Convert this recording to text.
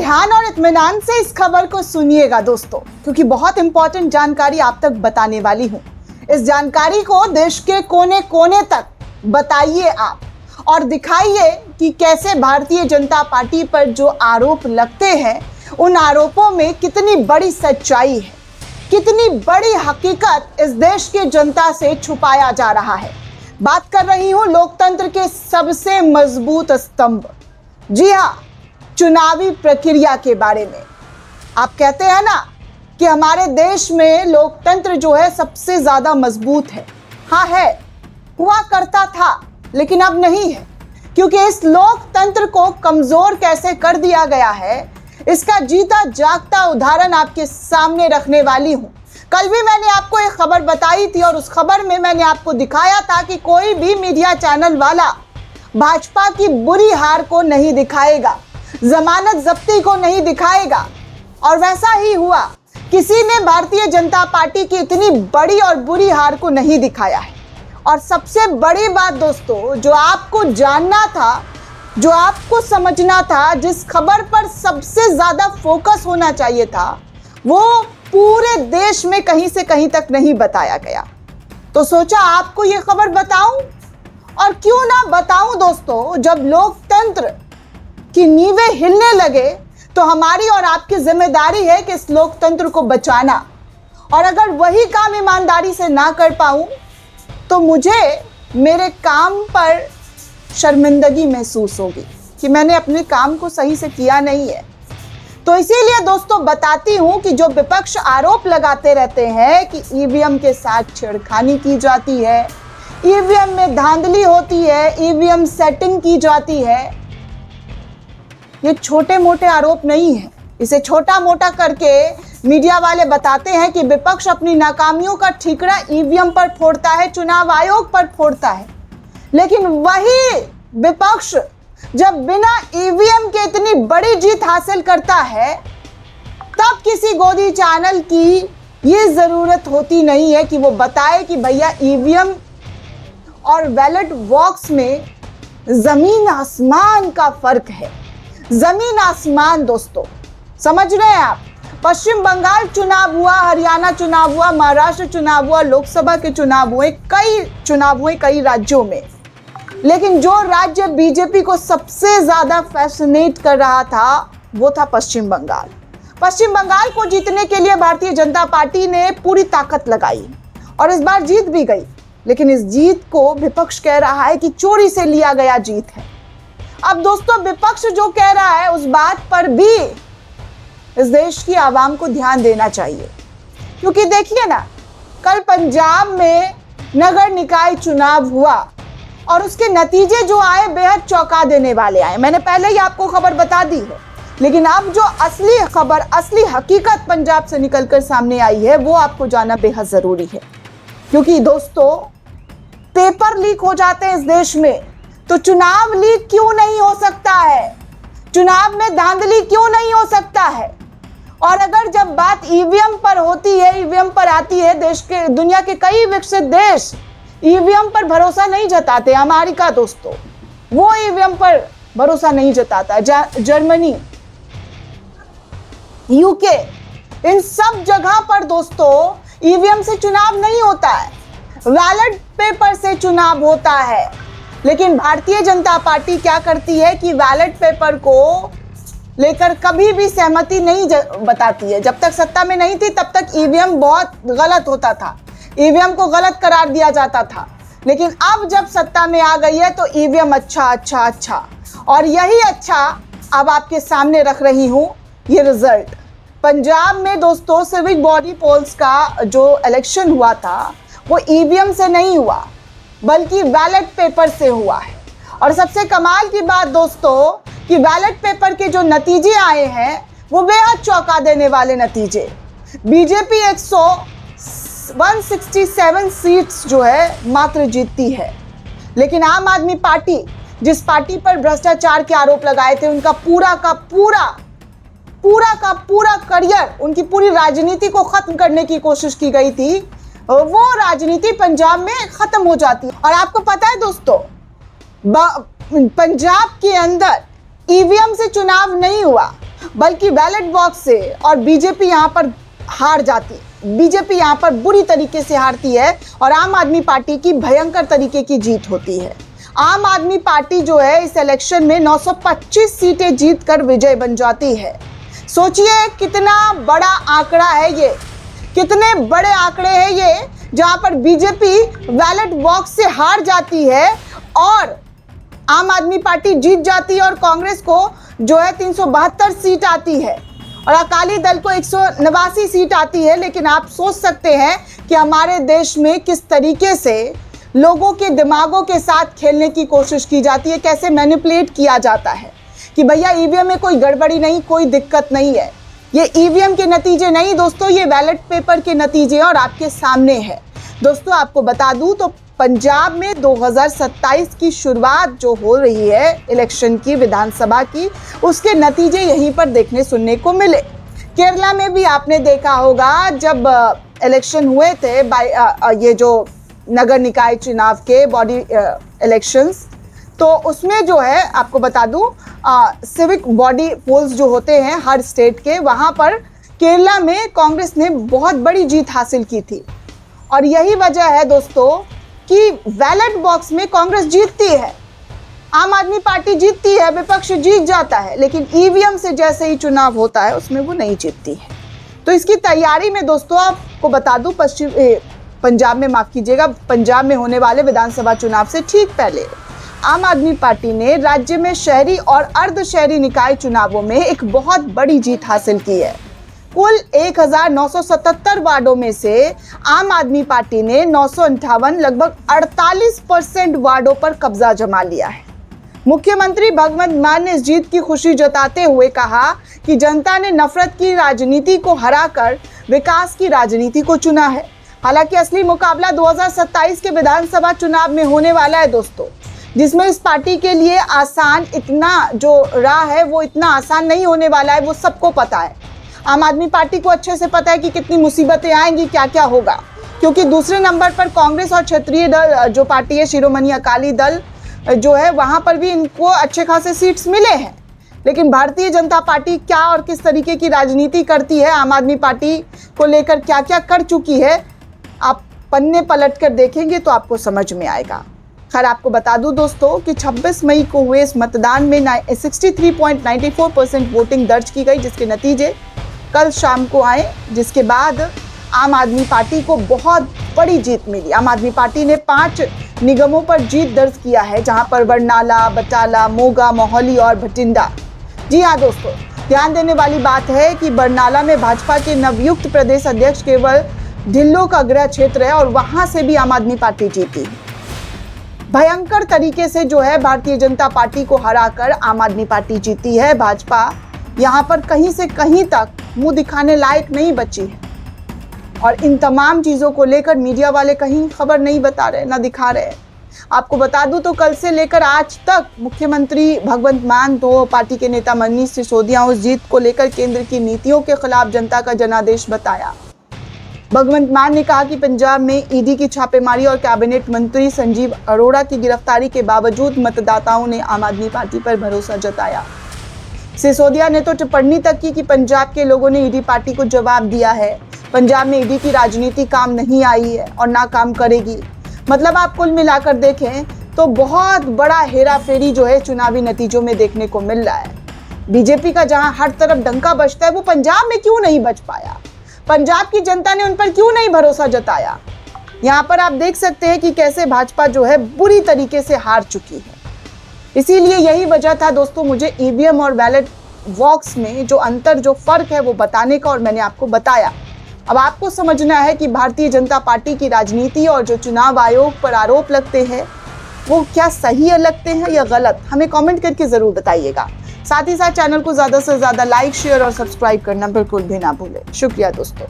ध्यान और इत्मीनान से इस खबर को सुनिएगा दोस्तों, क्योंकि बहुत इंपॉर्टेंट जानकारी आप तक बताने वाली हूं। इस जानकारी को देश के कोने कोने तक बताइए आप और दिखाइए कि कैसे भारतीय जनता पार्टी पर जो आरोप लगते हैं उन आरोपों में कितनी बड़ी सच्चाई है, कितनी बड़ी हकीकत इस देश की जनता से छुपाया जा रहा है। बात कर रही हूं लोकतंत्र के सबसे मजबूत स्तंभ, जी हाँ, चुनावी प्रक्रिया के बारे में। आप कहते हैं ना कि हमारे देश में लोकतंत्र जो है सबसे ज्यादा मजबूत है। हाँ है, हुआ करता था, लेकिन अब नहीं है, क्योंकि इस लोकतंत्र को कमजोर कैसे कर दिया गया है इसका जीता जागता उदाहरण आपके सामने रखने वाली हूं। कल भी मैंने आपको एक खबर बताई थी और उस खबर में मैंने आपको दिखाया था कि कोई भी मीडिया चैनल वाला भाजपा की बुरी हार को नहीं दिखाएगा, जमानत जब्ती को नहीं दिखाएगा, और वैसा ही हुआ। किसी ने भारतीय जनता पार्टी की इतनी बड़ी और बुरी हार को नहीं दिखाया है। और सबसे बड़ी बात दोस्तों, जो आपको जानना था, जो आपको समझना था, जिस खबर पर सबसे ज्यादा फोकस होना चाहिए था, वो पूरे देश में कहीं से कहीं तक नहीं बताया गया। तो सोचा आपको ये खबर बताऊं, और क्यों ना बताऊं दोस्तों, जब लोकतंत्र की नींवें हिलने लगे तो हमारी और आपकी जिम्मेदारी है कि इस लोकतंत्र को बचाना। और अगर वही काम ईमानदारी से ना कर पाऊं तो मुझे मेरे काम पर शर्मिंदगी महसूस होगी कि मैंने अपने काम को सही से किया नहीं है। तो इसीलिए दोस्तों बताती हूं कि जो विपक्ष आरोप लगाते रहते हैं कि ईवीएम के साथ छेड़खानी की जाती है, ईवीएम में धांधली होती है, ईवीएम सेटिंग की जाती है, ये छोटे मोटे आरोप नहीं है। इसे छोटा मोटा करके मीडिया वाले बताते हैं कि विपक्ष अपनी नाकामियों का ठीकरा ईवीएम पर फोड़ता है, चुनाव आयोग पर फोड़ता है। लेकिन वही विपक्ष जब बिना ईवीएम के इतनी बड़ी जीत हासिल करता है, तब किसी गोदी चैनल की ये जरूरत होती नहीं है कि वो बताए कि भैया ईवीएम और बैलेट बॉक्स में जमीन आसमान का फर्क है। जमीन आसमान दोस्तों, समझ रहे हैं आप? पश्चिम बंगाल चुनाव हुआ, हरियाणा चुनाव हुआ, महाराष्ट्र चुनाव हुआ, लोकसभा के चुनाव हुए, कई चुनाव हुए कई राज्यों में। लेकिन जो राज्य बीजेपी को सबसे ज्यादा फैसिनेट कर रहा था वो था पश्चिम बंगाल। पश्चिम बंगाल को जीतने के लिए भारतीय जनता पार्टी ने पूरी ताकत लगाई और इस बार जीत भी गई। लेकिन इस जीत को विपक्ष कह रहा है कि चोरी से लिया गया जीत है। अब दोस्तों विपक्ष जो कह रहा है उस बात पर भी इस देश की आवाम को ध्यान देना चाहिए, क्योंकि देखिए ना, कल पंजाब में नगर निकाय चुनाव हुआ और उसके नतीजे जो आए बेहद चौंका देने वाले आए। मैंने पहले ही आपको खबर बता दी है, लेकिन अब जो असली खबर, असली हकीकत पंजाब से निकलकर सामने आई है वो आपको जानना बेहद जरूरी है। क्योंकि दोस्तों पेपर लीक हो जाते हैं इस देश में, तो चुनाव लीक क्यों नहीं हो सकता है? चुनाव में धांधली क्यों नहीं हो सकता है? और अगर जब बात ईवीएम पर होती है, ईवीएम पर आती है, देश के दुनिया के कई विकसित देश ईवीएम पर भरोसा नहीं जताते। अमेरिका दोस्तों वो ईवीएम पर भरोसा नहीं जताता, जर्मनी, यूके, इन सब जगह पर दोस्तों ईवीएम से चुनाव नहीं होता है, बैलेट पेपर से चुनाव होता है। लेकिन भारतीय जनता पार्टी क्या करती है कि बैलेट पेपर को लेकर कभी भी सहमति नहीं बताती है। जब तक सत्ता में नहीं थी तब तक ईवीएम बहुत गलत होता था, ईवीएम को गलत करार दिया जाता था। लेकिन अब जब सत्ता में आ गई है तो ईवीएम अच्छा। और यही अच्छा अब आपके सामने रख रही हूं ये रिजल्ट। पंजाब में दोस्तों सिविक बॉडी पोल्स का जो इलेक्शन हुआ था वो ईवीएम से नहीं हुआ बल्कि बैलेट पेपर से हुआ है। और सबसे कमाल की बात दोस्तों कि बैलेट पेपर के जो नतीजे आए हैं वो बेहद चौंका देने वाले नतीजे। बीजेपी 167 सीट्स जो है मात्र जीतती है, लेकिन आम आदमी पार्टी, जिस पार्टी पर भ्रष्टाचार के आरोप लगाए थे, उनका पूरा का पूरा करियर, उनकी पूरी राजनीति को खत्म करने की कोशिश की गई थी, वो राजनीति पंजाब में खत्म हो जाती है। और आपको पता है दोस्तों, पंजाब के अंदर ईवीएम से चुनाव नहीं हुआ, बल्कि बैलेट बॉक्स से, और बीजेपी यहाँ पर हार जाती है। बीजेपी यहाँ पर बुरी तरीके से हारती है और आम आदमी पार्टी की भयंकर तरीके की जीत होती है। आम आदमी पार्टी जो है इस इलेक्शन में 925 सीटें जीतकर विजय बन जाती है। सोचिए कितना बड़ा आंकड़ा है ये, कितने बड़े आंकड़े हैं ये, जहां पर बीजेपी बैलेट बॉक्स से हार जाती है और आम आदमी पार्टी जीत जाती है और कांग्रेस को जो है 372 सीट आती है और अकाली दल को 189 सीट आती है। लेकिन आप सोच सकते हैं कि हमारे देश में किस तरीके से लोगों के दिमागों के साथ खेलने की कोशिश की जाती है, कैसे मैनिपुलेट किया जाता है कि भैया ईवीएम में कोई गड़बड़ी नहीं, कोई दिक्कत नहीं है। ये ईवीएम के नतीजे नहीं दोस्तों, ये बैलेट पेपर के नतीजे और आपके सामने है। दोस्तों आपको बता दूं तो पंजाब में 2027 की शुरुआत जो हो रही है इलेक्शन की, विधानसभा की, उसके नतीजे यहीं पर देखने सुनने को मिले। केरला में भी आपने देखा होगा जब इलेक्शन हुए थे, ये जो नगर निकाय चुनाव के बॉडी इलेक्शंस, तो उसमें जो है आपको बता दूं सिविक बॉडी पोल्स जो होते हैं हर स्टेट के, वहां पर केरला में कांग्रेस ने बहुत बड़ी जीत हासिल की थी। और यही वजह है दोस्तों कि बैलेट बॉक्स में कांग्रेस जीतती है, आम आदमी पार्टी जीतती है, विपक्ष जीत जाता है, लेकिन ईवीएम से जैसे ही चुनाव होता है उसमें वो नहीं जीतती है। तो इसकी तैयारी में दोस्तों आपको बता दूं पंजाब में, माफ कीजिएगा, पंजाब में होने वाले विधानसभा चुनाव से ठीक पहले आम आदमी पार्टी ने राज्य में शहरी और अर्ध शहरी निकाय चुनावों में एक बहुत बड़ी जीत हासिल की है। कुल 1977 वार्डों में से आम आदमी पार्टी ने 958 लगभग 48% वार्डों पर कब्जा जमा लिया है। मुख्यमंत्री भगवंत मान ने इस जीत की खुशी जताते हुए कहा कि जनता ने नफरत की राजनीति को हराकर विकास की राजनीति को चुना है। हालांकि असली मुकाबला 2027 के विधानसभा चुनाव में होने वाला है दोस्तों, जिसमें इस पार्टी के लिए आसान इतना जो राह है वो इतना आसान नहीं होने वाला है, वो सबको पता है। आम आदमी पार्टी को अच्छे से पता है कि कितनी मुसीबतें आएंगी, क्या क्या होगा, क्योंकि दूसरे नंबर पर कांग्रेस और क्षेत्रीय दल जो पार्टी है शिरोमणि अकाली दल जो है, वहां पर भी इनको अच्छे खासे सीट्स मिले हैं। लेकिन भारतीय जनता पार्टी क्या और किस तरीके की राजनीति करती है, आम आदमी पार्टी को लेकर क्या क्या कर चुकी है, आप पन्ने पलट कर देखेंगे तो आपको समझ में आएगा। खैर आपको बता दूं दोस्तों कि 26 मई को हुए इस मतदान में 63.94% वोटिंग दर्ज की गई, जिसके नतीजे कल शाम को आए, जिसके बाद आम आदमी पार्टी को बहुत बड़ी जीत मिली। आम आदमी पार्टी ने 5 निगमों पर जीत दर्ज किया है, जहां पर बरनाला, बटाला, मोगा, मोहाली और भटिंडा। जी हाँ दोस्तों, ध्यान देने वाली बात है कि बरनाला में भाजपा के नवयुक्त प्रदेश अध्यक्ष केवल ढिल्लों का गृह क्षेत्र है और वहां से भी आम आदमी पार्टी जीती है। भयंकर तरीके से जो है भारतीय जनता पार्टी को हराकर आम आदमी पार्टी जीती है। भाजपा यहां पर कहीं से कहीं तक मुंह दिखाने लायक नहीं बची है और इन तमाम चीजों को लेकर मीडिया वाले कहीं खबर नहीं बता रहे, ना दिखा रहे। आपको बता दूं तो कल से लेकर आज तक मुख्यमंत्री भगवंत मान तो पार्टी के नेता मनीष सिसोदिया उस जीत को लेकर केंद्र की नीतियों के खिलाफ जनता का जनादेश बताया। भगवंत मान ने कहा कि पंजाब में ईडी की छापेमारी और कैबिनेट मंत्री संजीव अरोड़ा की गिरफ्तारी के बावजूद मतदाताओं ने आम आदमी पार्टी पर भरोसा जताया। सिसोदिया ने तो टिप्पणी तक की कि पंजाब के लोगों ने ईडी पार्टी को जवाब दिया है, पंजाब में ईडी की राजनीति काम नहीं आई है और ना काम करेगी। मतलब आप कुल मिलाकर देखें तो बहुत बड़ा हेरा फेरी जो है चुनावी नतीजों में देखने को मिल रहा है। बीजेपी का जहां हर तरफ डंका बजता है, वो पंजाब में क्यों नहीं बज पाया? पंजाब की जनता ने उन पर क्यों नहीं भरोसा जताया? यहाँ पर आप देख सकते हैं कि कैसे भाजपा जो है बुरी तरीके से हार चुकी है। इसीलिए यही वजह था दोस्तों मुझे ईवीएम और बैलेट बॉक्स में जो अंतर, जो फर्क है वो बताने का, और मैंने आपको बताया। अब आपको समझना है कि भारतीय जनता पार्टी की राजनीति और जो चुनाव आयोग पर आरोप लगते हैं वो क्या सही लगते हैं या गलत, हमें कमेंट करके जरूर बताइएगा। साथ ही साथ चैनल को ज़्यादा से ज़्यादा लाइक, शेयर और सब्सक्राइब करना बिल्कुल भी ना भूलें। शुक्रिया दोस्तों।